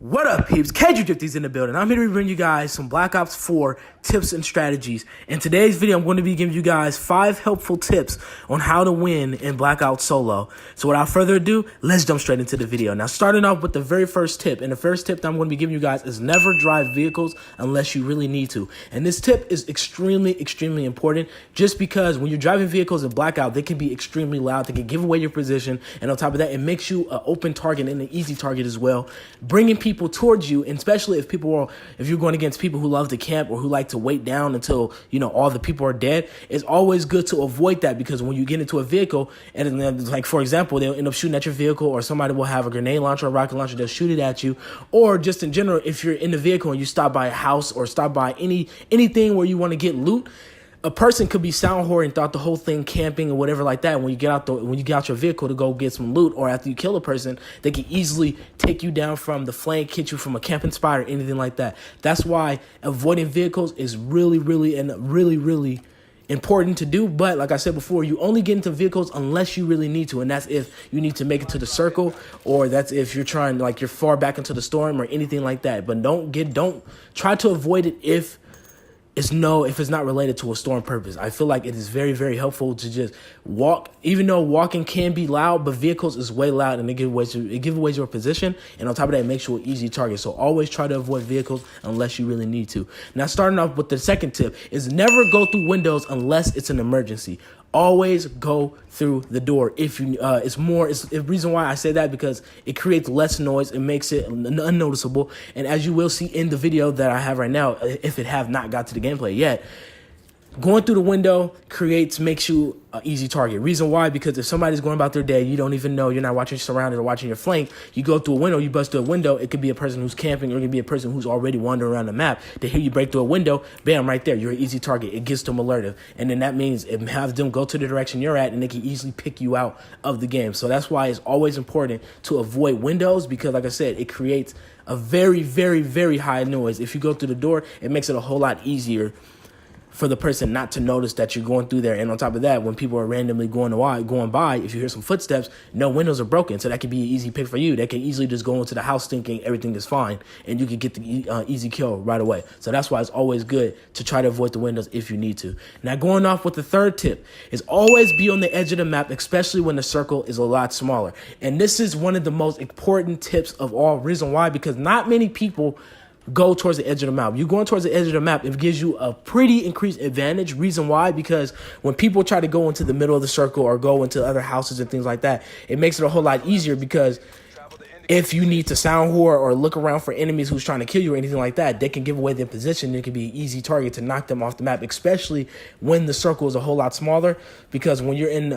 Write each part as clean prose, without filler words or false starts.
What up, peeps? KgDriftyy's in the building. I'm here to bring you guys some Black Ops 4 tips and strategies. In today's video, I'm going to be giving you guys 5 helpful tips on how to win in Blackout solo. So without further ado, let's jump straight into the video. Now, starting off with the very first tip. And the first tip that I'm going to be giving you guys is never drive vehicles unless you really need to. And this tip is extremely important just because when you're driving vehicles in Blackout, they can be extremely loud. They can give away your position. And on top of that, it makes you an open target and an easy target as well. Bringing people towards you, and especially if you're going against people who love to camp or who like to wait down until all the people are dead, it's always good to avoid that, because when you get into a vehicle and then, like for example, they'll end up shooting at your vehicle, or somebody will have a grenade launcher or rocket launcher, they'll shoot it at you, or just in general, if you're in the vehicle and you stop by a house or stop by anything where you want to get loot, a person could be sound whoring throughout the whole thing, camping or whatever like that. When you get out your vehicle to go get some loot, or after you kill a person, they can easily take you down from the flank, hit you from a camping spot or anything like that. That's why avoiding vehicles is really important to do. But like I said before, you only get into vehicles unless you really need to, and that's if you need to make it to the circle, or that's if you're trying, like, you're far back into the storm or anything like that. But don't try to avoid it if it's not related to a storm purpose. I feel like it is very helpful to just walk, even though walking can be loud, but vehicles is way loud and it gives away your position. And on top of that, it makes you an easy target. So always try to avoid vehicles unless you really need to. Now, starting off with the second tip is never go through windows unless it's an emergency. Always go through the door. If you, the reason why I say that, because it creates less noise, it makes it unnoticeable. And as you will see in the video that I have right now, if it have not got to the gameplay yet, going through the window makes you an easy target. Reason why? Because if somebody's going about their day, you don't even know, you're not watching your surroundings or watching your flank, you go through a window, you bust through a window, it could be a person who's camping, or it could be a person who's already wandering around the map. They hear you break through a window, bam, right there, you're an easy target. It gets them alerted, and then that means it has them go to the direction you're at, and they can easily pick you out of the game. So that's why it's always important to avoid windows, because like I said, it creates a very high noise. If you go through the door, it makes it a whole lot easier for the person not to notice that you're going through there. And on top of that, when people are randomly going by, if you hear some footsteps, no windows are broken, so that could be an easy pick for you. They can easily just go into the house thinking everything is fine, and you can get the easy kill right away. So that's why it's always good to try to avoid the windows if you need to. Now, going off with the third tip is always be on the edge of the map, especially when the circle is a lot smaller. And this is one of the most important tips of all. Reason why? Because not many people go towards the edge of the map. You're going towards the edge of the map, it gives you a pretty increased advantage. Reason why? Because when people try to go into the middle of the circle or go into other houses and things like that, it makes it a whole lot easier, because if you need to sound whore or look around for enemies who's trying to kill you or anything like that, they can give away their position. It can be an easy target to knock them off the map, especially when the circle is a whole lot smaller. Because when you're in,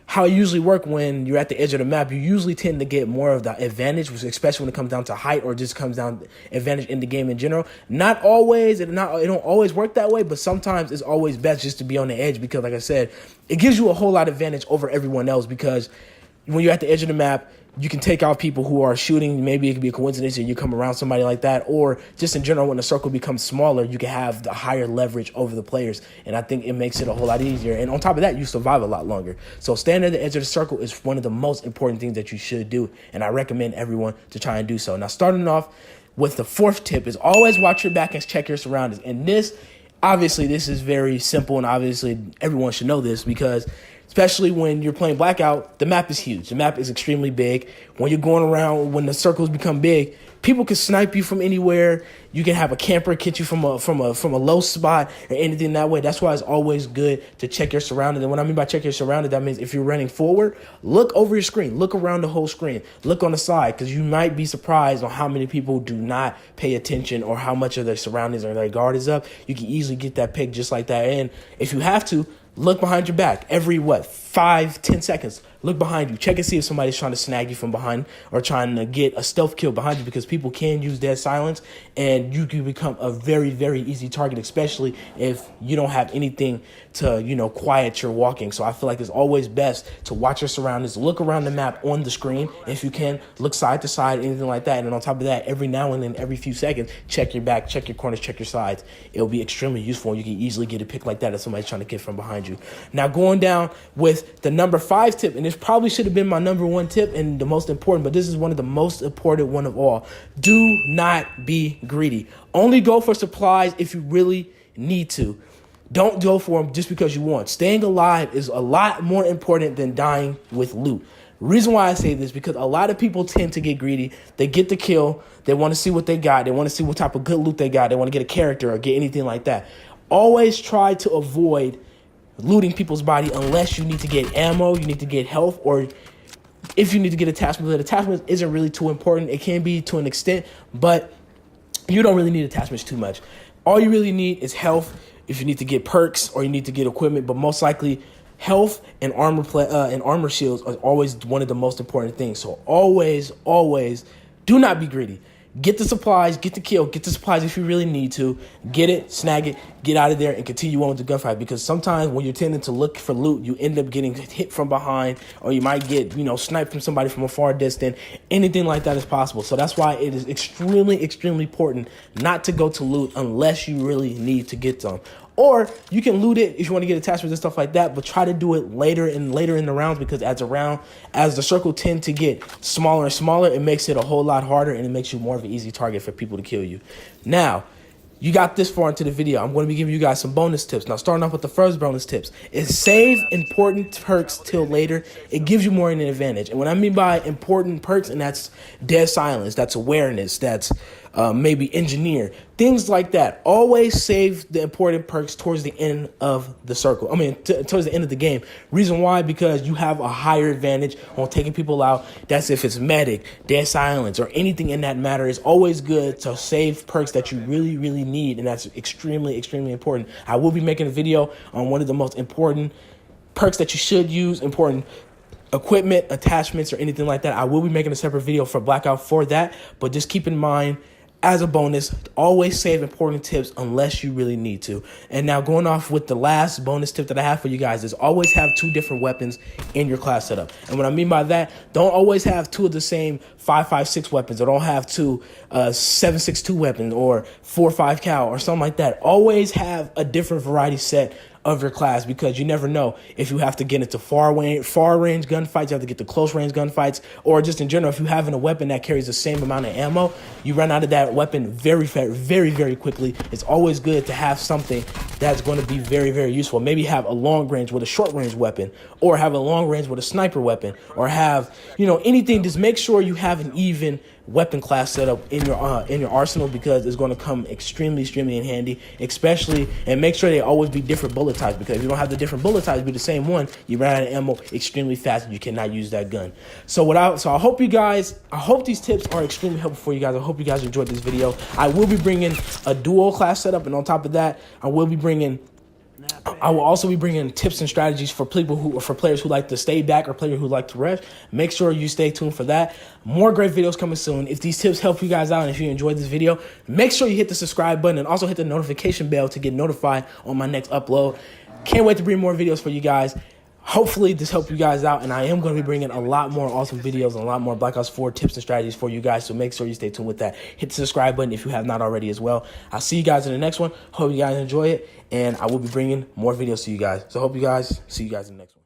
how it usually work when you're at the edge of the map, you usually tend to get more of the advantage, especially when it comes down to height, or just comes down to advantage in the game in general. Not always, it don't always work that way, but sometimes it's always best just to be on the edge, because like I said, it gives you a whole lot of advantage over everyone else, because when you're at the edge of the map, you can take out people who are shooting. Maybe it could be a coincidence that you come around somebody like that, or just in general, when the circle becomes smaller, you can have the higher leverage over the players, and I think it makes it a whole lot easier. And on top of that, you survive a lot longer. So standing at the edge of the circle is one of the most important things that you should do, and I recommend everyone to try and do so. Now, starting off with the fourth tip is always watch your back and check your surroundings. And obviously, this is very simple, and obviously everyone should know this, because especially when you're playing Blackout, the map is huge. The map is extremely big. When you're going around, when the circles become big, people can snipe you from anywhere. You can have a camper hit you from a low spot or anything that way. That's why it's always good to check your surroundings. And what I mean by check your surroundings, that means if you're running forward, look over your screen. Look around the whole screen. Look on the side, because you might be surprised on how many people do not pay attention, or how much of their surroundings or their guard is up. You can easily get that pick just like that. And if you have to, look behind your back every 5-10 seconds. Look behind you. Check and see if somebody's trying to snag you from behind, or trying to get a stealth kill behind you, because people can use dead silence, and you can become a very easy target, especially if you don't have anything to, quiet your walking. So I feel like it's always best to watch your surroundings, look around the map on the screen. If you can, look side to side, anything like that. And on top of that, every now and then, every few seconds, check your back, check your corners, check your sides. It'll be extremely useful, and you can easily get a pick like that if somebody's trying to get from behind you. Now, going down with with the number 5 tip, and this probably should have been my number 1 tip and the most important, but this is one of the most important one of all. Do not be greedy. Only go for supplies if you really need to. Don't go for them just because you want. Staying alive is a lot more important than dying with loot. Reason why I say this, because a lot of people tend to get greedy. They get the kill. They want to see what they got. They want to see what type of good loot they got. They want to get a character or get anything like that. Always try to avoid looting people's body unless you need to get ammo, you need to get health, or if you need to get attachments. But attachments isn't really too important. It can be to an extent, but you don't really need attachments too much. All you really need is health if you need to get perks or you need to get equipment, but most likely health and armor shields are always one of the most important things. So always do not be greedy. Get the supplies, get the kill, get the supplies if you really need to. Get it, snag it, get out of there, and continue on with the gunfight. Because sometimes when you're tending to look for loot, you end up getting hit from behind, or you might get, sniped from somebody from a far distance. Anything like that is possible. So that's why it is extremely important not to go to loot unless you really need to get some. Or you can loot it if you want to get attachments and stuff like that, but try to do it later in the rounds, because as the circle tend to get smaller and smaller, it makes it a whole lot harder and it makes you more of an easy target for people to kill you. Now, you got this far into the video. I'm going to be giving you guys some bonus tips. Now, starting off with the first bonus tips is save important perks till later. It gives you more of an advantage. And what I mean by important perks, and that's dead silence, that's awareness, that's maybe engineer, things like that. Always save the important perks towards the end of the circle. Towards the end of the game. Reason why? Because you have a higher advantage on taking people out. That's if it's medic, dead silence, or anything in that matter. It's always good to save perks that you really need, and that's extremely important. I will be making a video on one of the most important perks that you should use, important equipment, attachments, or anything like that. I will be making a separate video for Blackout for that, but just keep in mind, as a bonus, always save important tips unless you really need to. And now going off with the last bonus tip that I have for you guys is always have 2 different weapons in your class setup. And what I mean by that, don't always have 2 of the same 5.56 weapons, or don't have 2 7.62 weapons or 4.5 cal or something like that. Always have a different variety set of your class, because you never know if you have to get into far range gunfights, you have to get to close range gunfights, or just in general, if you're having a weapon that carries the same amount of ammo, you run out of that weapon very quickly. It's always good to have something that's going to be very useful. Maybe have a long range with a short range weapon, or have a long range with a sniper weapon, or have anything. Just make sure you have an even weapon class setup in your arsenal, because it's going to come extremely in handy, especially, and make sure they always be different bullet types, because if you don't have the different bullet types be the same one, you run out of ammo extremely fast and you cannot use that gun. So I hope these tips are extremely helpful for you guys. I hope you guys enjoyed this video. I will be bringing a dual class setup, and on top of that, I will also be bringing tips and strategies for players who like to stay back or players who like to rush. Make sure you stay tuned for that. More great videos coming soon. If these tips help you guys out and if you enjoyed this video, make sure you hit the subscribe button and also hit the notification bell to get notified on my next upload. Can't wait to bring more videos for you guys. Hopefully this helped you guys out, and I am going to be bringing a lot more awesome videos and a lot more Black Ops 4 tips and strategies for you guys, so make sure you stay tuned with that. Hit the subscribe button if you have not already as well. I'll see you guys in the next one. Hope you guys enjoy it, and I will be bringing more videos to you guys. So hope you guys see you guys in the next one.